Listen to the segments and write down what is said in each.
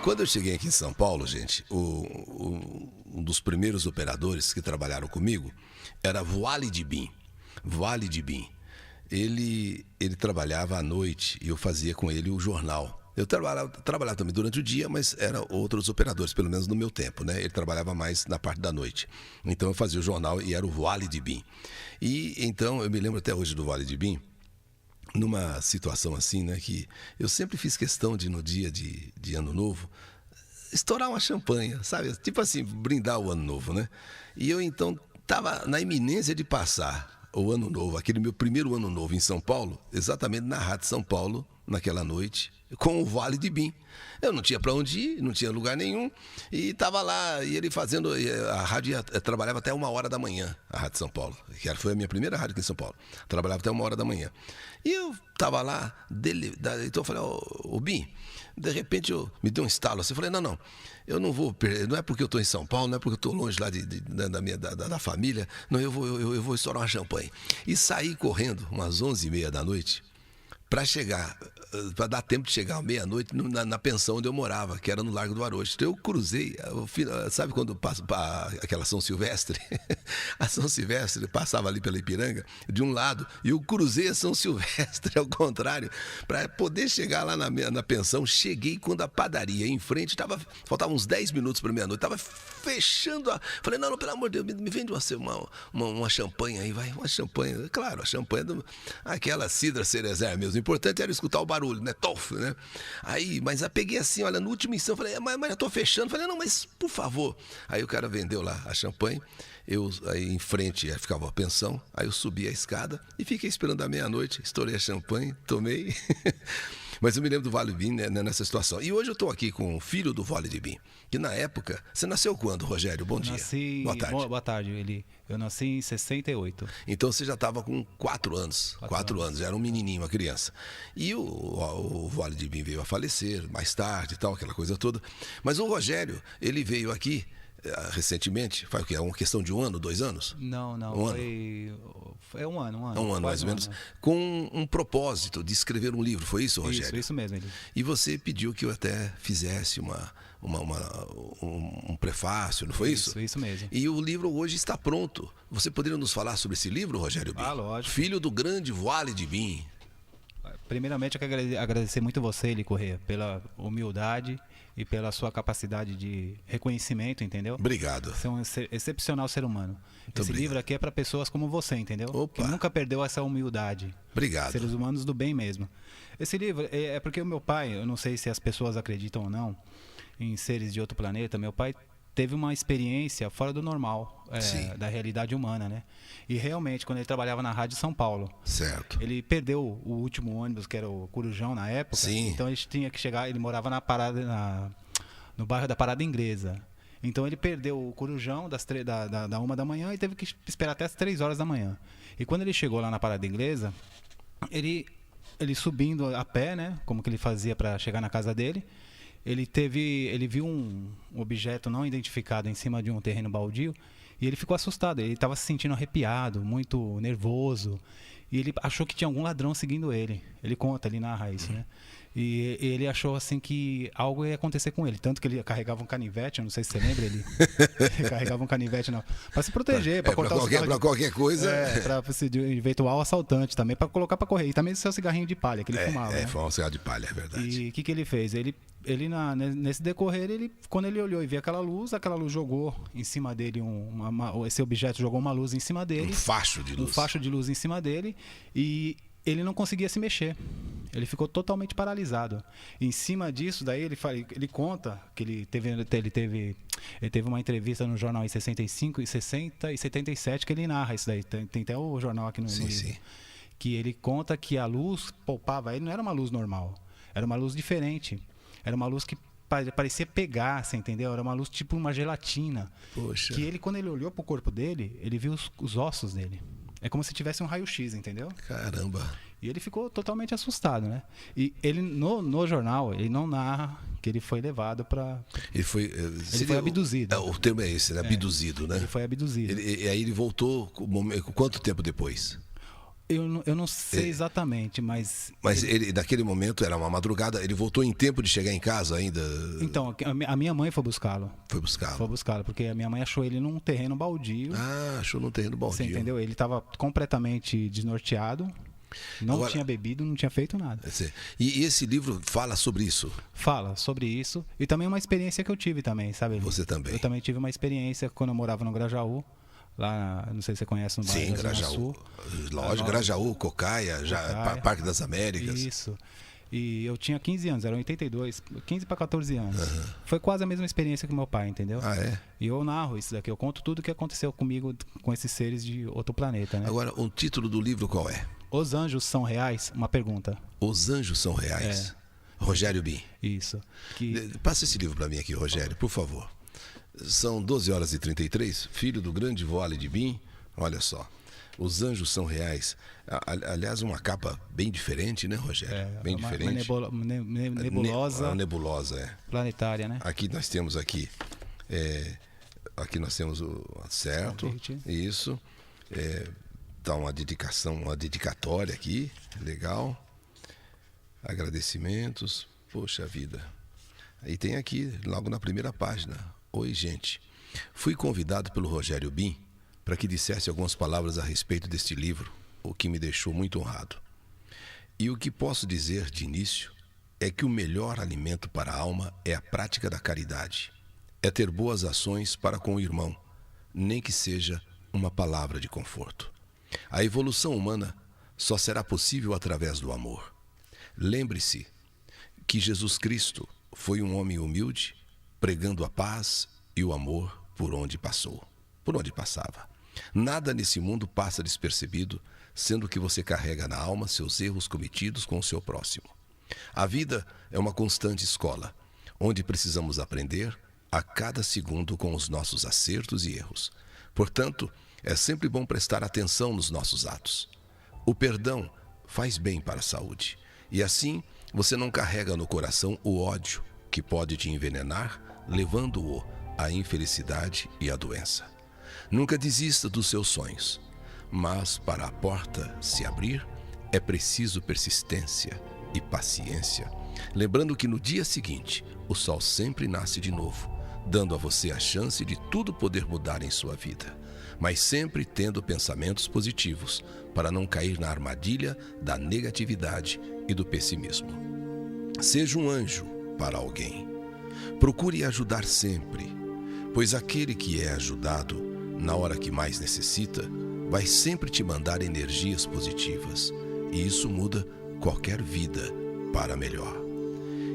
Quando eu cheguei aqui em São Paulo, gente, um dos primeiros operadores que trabalharam comigo era Voale de Bim. Voale de Bim. Ele trabalhava à noite e eu fazia com ele o jornal. Eu trabalhava também durante o dia, mas eram outros operadores, pelo menos no meu tempo, né? Ele trabalhava mais na parte da noite. Então eu fazia o jornal e era o Voale de Bim. E então eu me lembro até hoje do Voale de Bim, numa situação assim, né? Que eu sempre fiz questão de, no dia de Ano Novo, estourar uma champanhe, sabe? Tipo assim, brindar o Ano Novo, né? E eu então estava na iminência de passar o Ano Novo, aquele meu primeiro Ano Novo em São Paulo, exatamente na Rádio São Paulo, naquela noite, com o Voale de Bim. Eu não tinha para onde ir, não tinha lugar nenhum, e estava lá, e ele fazendo, a rádio trabalhava até 1h da manhã, a Rádio São Paulo, que foi a minha primeira rádio aqui em São Paulo, trabalhava até 1h da manhã. E eu estava lá, então eu falei, ô Bim, de repente me deu um estalo assim, eu falei, não, eu não vou, não é porque eu estou em São Paulo, não é porque eu estou longe lá da família, não, eu vou estourar uma champanhe. E saí correndo umas 11h30 da noite, para dar tempo de chegar à meia-noite na pensão onde eu morava, que era no Largo do Arocho. Então eu cruzei, sabe quando passa aquela São Silvestre? A São Silvestre passava ali pela Ipiranga, de um lado, e eu cruzei a São Silvestre ao contrário, para poder chegar lá na pensão. Cheguei quando a padaria em frente, faltavam uns 10 minutos para meia-noite, estava fechando Falei, não, pelo amor de Deus, me vende uma champanhe aí, vai, uma champanhe. Claro, a champanhe, aquela Cidra Cerezer mesmo. O importante era escutar o barulho, né? Tof, né? Aí, mas eu peguei assim, olha, no último instante, falei, mas já tô fechando. Falei, não, mas por favor. Aí o cara vendeu lá a champanhe, aí em frente ficava a pensão, aí eu subi a escada e fiquei esperando a meia-noite, estourei a champanhe, tomei. Mas eu me lembro do Voale de Bim, né, nessa situação. E hoje eu estou aqui com o filho do Voale de Bim, que na época... Você nasceu quando, Rogério? Bom dia. Boa tarde. Boa tarde, eu nasci em 68. Então você já estava com 4 anos. 4 anos, já era um menininho, uma criança. E o Voale de Bim veio a falecer mais tarde e tal, aquela coisa toda. Mas o Rogério, ele veio aqui recentemente, faz o quê? É uma questão de 1 ano, 2 anos? Não, foi 1 ano. 1 ano, mais ou menos. Com um propósito de escrever um livro, foi isso, Rogério? Isso mesmo. E você pediu que eu até fizesse um prefácio, não foi isso? Isso mesmo. E o livro hoje está pronto. Você poderia nos falar sobre esse livro, Rogério Bim? Lógico. Filho do grande Voale de Bim. Primeiramente, eu quero agradecer muito você, Eli Corrêa, pela humildade e pela sua capacidade de reconhecimento, entendeu? Obrigado. Você é um excepcional ser humano. Esse livro aqui é para pessoas como você, entendeu? Opa. Que nunca perdeu essa humildade. Obrigado. Seres humanos do bem mesmo. Esse livro é porque o meu pai, eu não sei se as pessoas acreditam ou não em seres de outro planeta, meu pai teve uma experiência fora do normal, da realidade humana, né? E realmente, quando ele trabalhava na Rádio São Paulo, certo, ele perdeu o último ônibus, que era o Corujão na época. Sim. Então ele tinha que chegar, ele morava no bairro da Parada Inglesa. Então ele perdeu o Corujão da 1 da manhã e teve que esperar até as 3 horas da manhã. E quando ele chegou lá na Parada Inglesa, ele subindo a pé, né? Como que ele fazia para chegar na casa dele, ele viu um objeto não identificado em cima de um terreno baldio e ele ficou assustado. Ele estava se sentindo arrepiado, muito nervoso, e ele achou que tinha algum ladrão seguindo ele. Ele conta, ele narra isso, né? E ele achou assim que algo ia acontecer com ele, tanto que ele carregava um canivete, eu não sei se você lembra, ele carregava um canivete para se proteger, para cortar para qualquer coisa, para esse eventual assaltante também, para colocar para correr, e também seu cigarrinho de palha que ele fumava. Foi um cigarro de palha, é verdade. E o que ele fez? Nesse decorrer, quando ele olhou e viu aquela luz jogou em cima dele esse objeto jogou uma luz em cima dele, um facho de luz em cima dele, e ele não conseguia se mexer. Ele ficou totalmente paralisado. Em cima disso, daí ele conta que ele teve uma entrevista no jornal em 65, e 60 e 77 que ele narra isso daí. Tem até o jornal aqui no livro. Sim. Que ele conta que a luz poupava ele, não era uma luz normal. Era uma luz diferente. Era uma luz que parecia pegar, você entendeu? Era uma luz tipo uma gelatina. Poxa. Que quando ele olhou pro corpo dele, ele viu os ossos dele. É como se tivesse um raio-x, entendeu? Caramba. E ele ficou totalmente assustado, né? E ele, no jornal, ele não narra que ele foi levado para... Ele foi abduzido. O termo é esse, né? Abduzido, né? Ele foi abduzido. E aí ele voltou quanto tempo depois? Eu não sei exatamente, mas... Mas ele, naquele momento, era uma madrugada, ele voltou em tempo de chegar em casa ainda? Então, a minha mãe foi buscá-lo. Foi buscá-lo? Foi buscá-lo, porque a minha mãe achou ele num terreno baldio. Ah, achou num terreno baldio. Você entendeu? Ele estava completamente desnorteado, não tinha bebido, não tinha feito nada. E esse livro fala sobre isso? Fala sobre isso. E também uma experiência que eu tive também, sabe? Você também? Eu também tive uma experiência quando eu morava no Grajaú. Lá, não sei se você conhece, no bairro Sim, da Zona Grajaú. Sul. Lógico, Grajaú, Cocaia, Parque das Américas. Isso. E eu tinha 15 anos, era 82, 15 para 14 anos. Foi quase a mesma experiência que meu pai, entendeu? Ah, é? E eu narro isso daqui, eu conto tudo o que aconteceu comigo com esses seres de outro planeta, né? Agora, o título do livro qual é? Os Anjos São Reais? Uma pergunta. Os Anjos São Reais. Rogério Bin. Isso. Passa esse livro para mim aqui, Rogério, por favor. São 12h33, filho do grande Walid Bin. Olha só. Os Anjos São Reais. Aliás, uma capa bem diferente, né, Rogério? Bem diferente. Nebulosa. Uma nebulosa, planetária, né? Aqui nós temos aqui nós temos o certo. Isso. Tá uma dedicação, uma dedicatória aqui. Legal. Agradecimentos. Poxa vida. Aí tem aqui, logo na primeira página. Oi, gente. Fui convidado pelo Rogério Bin para que dissesse algumas palavras a respeito deste livro, o que me deixou muito honrado. E o que posso dizer de início é que o melhor alimento para a alma é a prática da caridade. É ter boas ações para com o irmão, nem que seja uma palavra de conforto. A evolução humana só será possível através do amor. Lembre-se que Jesus Cristo foi um homem humilde, pregando a paz e o amor por onde passava. Nada nesse mundo passa despercebido, sendo que você carrega na alma seus erros cometidos com o seu próximo. A vida é uma constante escola, onde precisamos aprender a cada segundo com os nossos acertos e erros. Portanto, é sempre bom prestar atenção nos nossos atos. O perdão faz bem para a saúde, e assim você não carrega no coração o ódio, que pode te envenenar, levando-o à infelicidade e à doença. Nunca desista dos seus sonhos, mas para a porta se abrir, é preciso persistência e paciência, lembrando que no dia seguinte, o sol sempre nasce de novo, dando a você a chance de tudo poder mudar em sua vida, mas sempre tendo pensamentos positivos, para não cair na armadilha da negatividade e do pessimismo. Seja um anjo para alguém. Procure ajudar sempre, pois aquele que é ajudado, na hora que mais necessita, vai sempre te mandar energias positivas, e isso muda qualquer vida para melhor.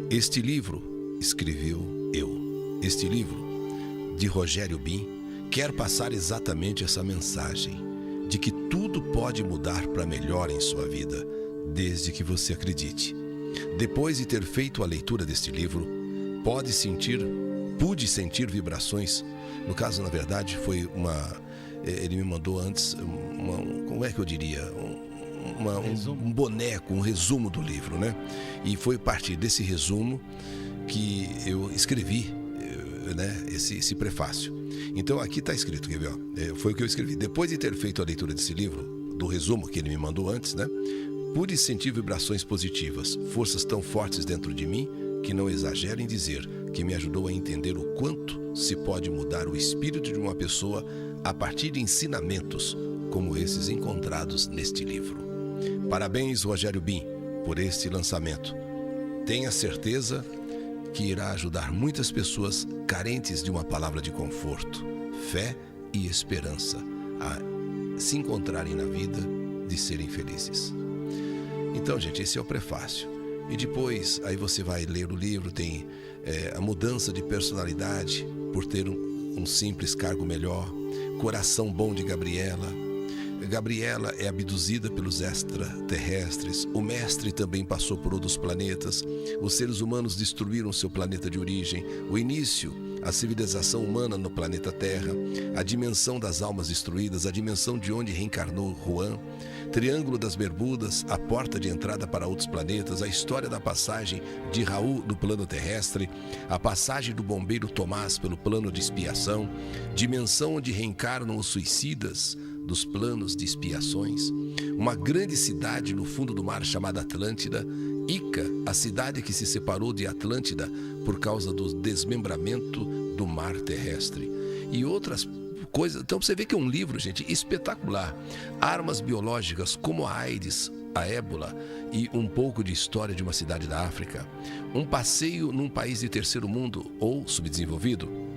Este livro escreveu eu. Este livro, de Rogério Bin, quer passar exatamente essa mensagem, de que tudo pode mudar para melhor em sua vida, desde que você acredite. Depois de ter feito a leitura deste livro, pude sentir vibrações. No caso, na verdade, foi ele me mandou antes, como é que eu diria? Um boneco, um resumo do livro, né? E foi a partir desse resumo que eu escrevi, né, esse prefácio. Então aqui está escrito, quer ver? Foi o que eu escrevi. Depois de ter feito a leitura desse livro, do resumo que ele me mandou antes, né? Pude sentir vibrações positivas, forças tão fortes dentro de mim que não exagero em dizer que me ajudou a entender o quanto se pode mudar o espírito de uma pessoa a partir de ensinamentos como esses encontrados neste livro. Parabéns, Rogério Bin, por este lançamento. Tenha certeza que irá ajudar muitas pessoas carentes de uma palavra de conforto, fé e esperança a se encontrarem na vida, de serem felizes. Então, gente, esse é o prefácio. E depois, aí você vai ler o livro, tem a mudança de personalidade por ter um simples cargo melhor, coração bom de Gabriela. Gabriela é abduzida pelos extraterrestres, o mestre também passou por outros planetas, os seres humanos destruíram seu planeta de origem, o início, a civilização humana no planeta Terra, a dimensão das almas destruídas, a dimensão de onde reencarnou Juan, Triângulo das Bermudas, a porta de entrada para outros planetas, a história da passagem de Raul do plano terrestre, a passagem do bombeiro Tomás pelo plano de expiação, dimensão onde reencarnam os suicidas dos planos de expiações, uma grande cidade no fundo do mar chamada Atlântida, Ica, a cidade que se separou de Atlântida por causa do desmembramento do mar terrestre, e outras coisas. Então você vê que é um livro, gente, espetacular. Armas biológicas como a AIDS, a ébola e um pouco de história de uma cidade da África. Um passeio num país de terceiro mundo ou subdesenvolvido.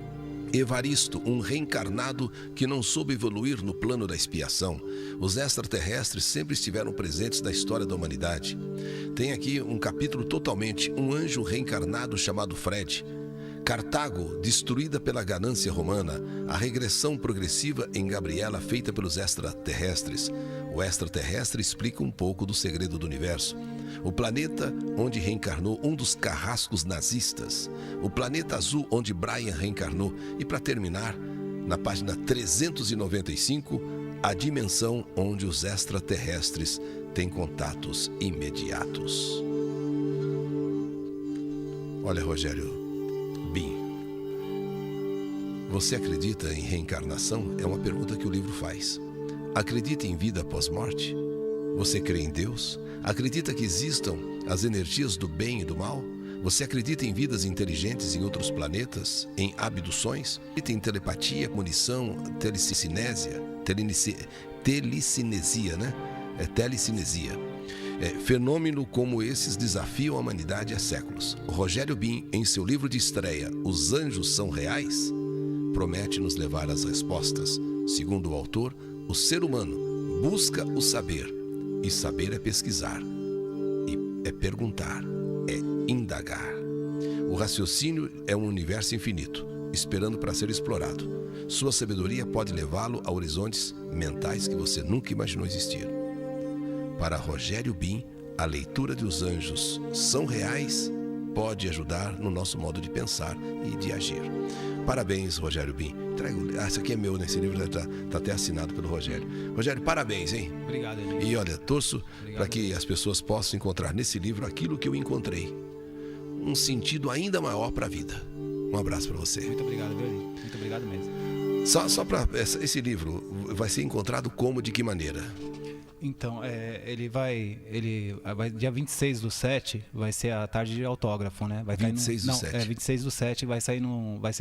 Evaristo, um reencarnado que não soube evoluir no plano da expiação. Os extraterrestres sempre estiveram presentes na história da humanidade. Tem aqui um capítulo totalmente, um anjo reencarnado chamado Fred. Cartago, destruída pela ganância romana, a regressão progressiva em Gabriela feita pelos extraterrestres. O extraterrestre explica um pouco do segredo do universo. O planeta onde reencarnou um dos carrascos nazistas. O planeta azul onde Brian reencarnou. E para terminar, na página 395, a dimensão onde os extraterrestres têm contatos imediatos. Olha, Rogério Bin, você acredita em reencarnação? É uma pergunta que o livro faz. Acredita em vida após morte? Você crê em Deus? Acredita que existam as energias do bem e do mal? Você acredita em vidas inteligentes em outros planetas? Em abduções? Acredita em telepatia, munição, telecinesia, né? Telecinesia. Fenômeno como esses desafiam a humanidade há séculos. O Rogério Bin, em seu livro de estreia, Os Anjos São Reais, promete nos levar às respostas. Segundo o autor, o ser humano busca o saber, e saber é pesquisar, e é perguntar, é indagar. O raciocínio é um universo infinito, esperando para ser explorado. Sua sabedoria pode levá-lo a horizontes mentais que você nunca imaginou existir. Para Rogério Bin, a leitura de Os Anjos São Reais pode ajudar no nosso modo de pensar e de agir. Parabéns, Rogério Bin. Esse aqui é meu, né? Esse livro está até assinado pelo Rogério. Rogério, parabéns, hein? Obrigado, Eli. E olha, torço para que as pessoas possam encontrar nesse livro aquilo que eu encontrei. Um sentido ainda maior para a vida. Um abraço para você. Muito obrigado, Eli. Muito obrigado mesmo. Só para esse livro vai ser encontrado como, de que maneira? Então, ele vai dia 26/7 vai ser a tarde de autógrafo, né? Vai 26/7. 26/7 vai ser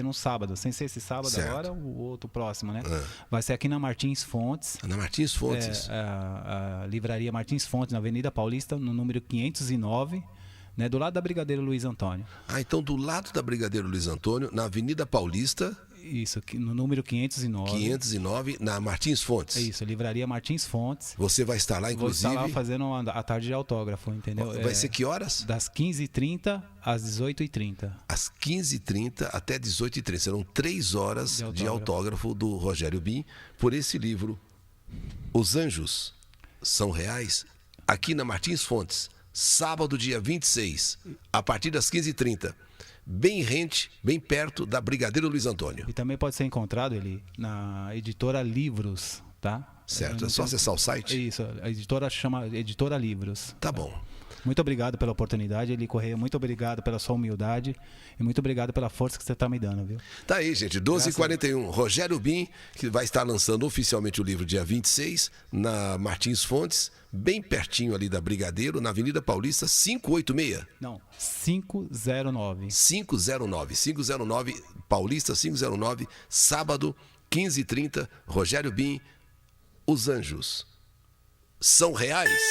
num sábado, sem ser esse sábado certo. Agora, o outro próximo, né? Vai ser aqui na Martins Fontes. Na Martins Fontes. A livraria Martins Fontes, na Avenida Paulista, no número 509, né? Do lado da Brigadeiro Luiz Antônio. Então do lado da Brigadeiro Luiz Antônio, na Avenida Paulista. Isso, no número 509. 509, na Martins Fontes. Isso, livraria Martins Fontes. Você vai estar lá, inclusive. Vou estar lá fazendo a tarde de autógrafo, entendeu? Vai ser que horas? Das 15h30 às 18h30. Às 15h30 até 18h30. Serão 3 horas de autógrafo do Rogério Bin por esse livro. Os Anjos São Reais, aqui na Martins Fontes, sábado, dia 26, a partir das 15h30. Bem rente, bem perto da Brigadeiro Luiz Antônio. E também pode ser encontrado ele na editora Livros, tá? Certo, é só acessar o site? Isso, a editora chama Editora Livros. Tá bom. Muito obrigado pela oportunidade, Eli Correia. Muito obrigado pela sua humildade e muito obrigado pela força que você está me dando, viu? Tá aí, gente, 12h41. Rogério Bin, que vai estar lançando oficialmente o livro dia 26, na Martins Fontes, bem pertinho ali da Brigadeiro, na Avenida Paulista, 586. Não, 509. 509, Paulista 509, sábado, 15h30, Rogério Bin, Os Anjos São Reais.